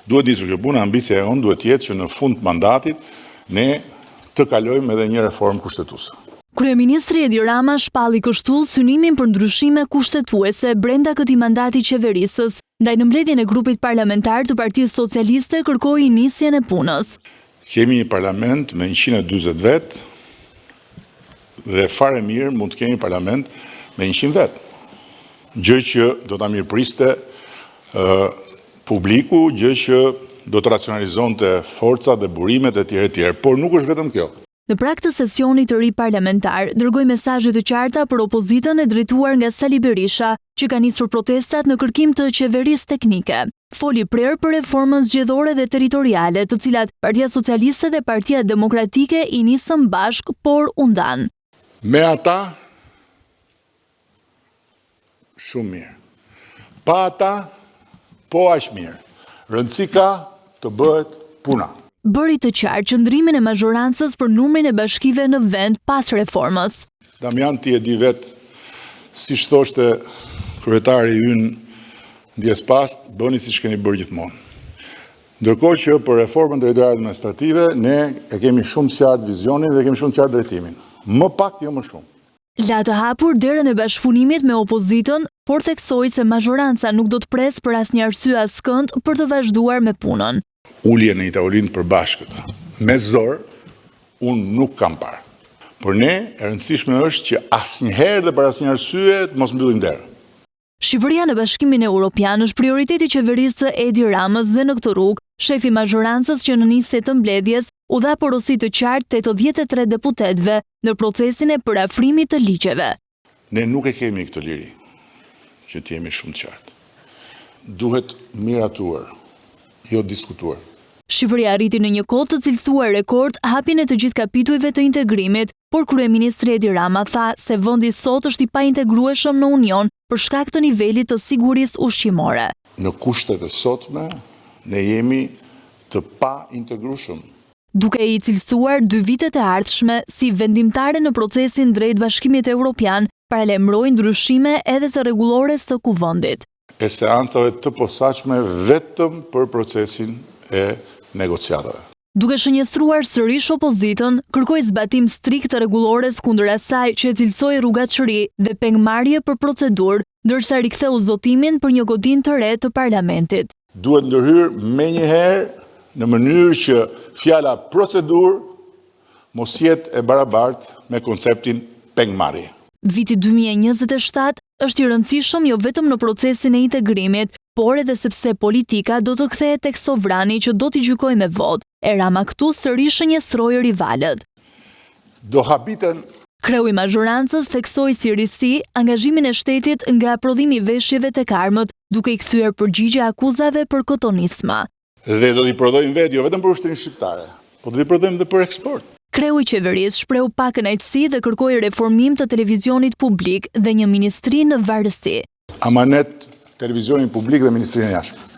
Duhet nisur kjo punë, ambicia e unë duhet jetë që në fund të mandatit ne të kalojmë edhe një reformë kushtetuese. Kryeministri Edi Rama shpalli kështu synimin për ndryshime kushtetuese brenda këtij mandati qeverisës, ndaj në mbledhjen e grupit parlamentar të Partisë Socialiste kërkoi nisjen e punës. Kemi një parlament me 140 vet dhe fare mirë mund të kemi një parlament me 100 vet. Gjë që do ta mirëpriste publiku, gjë që do të racionalizonte forcat dhe burimet e tjera, por nuk është vetëm kjo. Në prag të sesionit të ri parlamentar, dërgoi mesazhe të qarta për opozitën e drejtuar nga Sali Berisha, që ka nisur protestat në kërkim të qeverisë teknike. Foli prerë për reformën zgjedhore dhe territoriale, të cilat Partia Socialiste dhe Partia Demokratike i nisën bashk, por u ndan. Me ata shumë mirë. Pa ata po aq mirë. Rëndësi ka të bëhet puna. Bëri të qartë qëndrimin e mazhorancës për numrin e bashkive në vend pas reformës. Damian, ti e di vetë, si thoshte kryetari ynë ndjes past, bëni siç keni bërë gjithmonë. Ndërkohë që për reformën drejtore administrative ne e kemi shumë të qartë vizionin dhe kemi shumë të qartë drejtimin. Më pak, jo më shumë. La të hapur derën e bashkëpunimit me opozitën, por theksoi se mazhoranca nuk do të presë për asnjë arsye askënd për të vazhduar me punën. Ulje në një tavolinë të përbashkët. Me zor, unë nuk kam parë. Por ne, e rëndësishme është që asnjëherë dhe për asnjë arsye të mos mbyllim derën. Shqipëria në Bashkimin Evropian është prioriteti i qeverisë së Edi Ramës dhe në këtë rrugë, shefi i mazhorancës që në nisje të mbledhjes u dha porosi të qartë 83 deputetëve në procesin e përafrimit të ligjeve. Ne nuk e kemi këtë liri, që të jemi shumë të qartë. Duhet miratuar, jo diskutuar. Shqipëria arriti në një kohë të cilësuar rekord hapjen e të gjithë kapitujve të integrimit, por kryeministri Edi Rama tha se vendi sot është i paintegrueshëm në Union për shkak të nivelit të sigurisë ushqimore. Në kushtet e sotme, ne jemi të paintegrueshëm. Duke i cilësuar 2 vitet e ardhshme si vendimtare në procesin drejt Bashkimit Evropian, paralajmëroi ndryshime edhe të rregullores së kuvendit. E seancave të posaçme vetëm për procesin e negociatave. Duke shënjestruar sërish opozitën, kërkoi zbatim strikt të rregullores kundër asaj që e cilësoi rrugaçëri dhe pengmarrje për procedurë, ndërsa riktheu zotimin për një godinë të re të parlamentit. Duhet ndërhyrë menjëherë në mënyrë që fjala procedurë mos jetë e barabartë me konceptin pengmarrje. Viti 2027 është i rëndësishëm jo vetëm në procesin e integrimit, por edhe sepse politika do të kthehet tek sovrani që do t'i gjykojë me votë. E Rama këtu sërish shënjestroi rivalët. Do habiten. Kreu i mazhorancës theksoi si risi angazhimin e shtetit nga prodhimi i veshjeve tek armët, duke i kthyer përgjigje akuzave për kotonisma. Dhe do t'i prodhojmë vetë jo vetëm për ushtrinë shqiptare, por do t'i prodhojmë edhe për eksport. Kreu i qeverisë shpreu pakënaqësi dhe kërkoi reformim të televizionit publik dhe një ministri në varësi. Amanet televizionin publik dhe ministrinë e jashtme.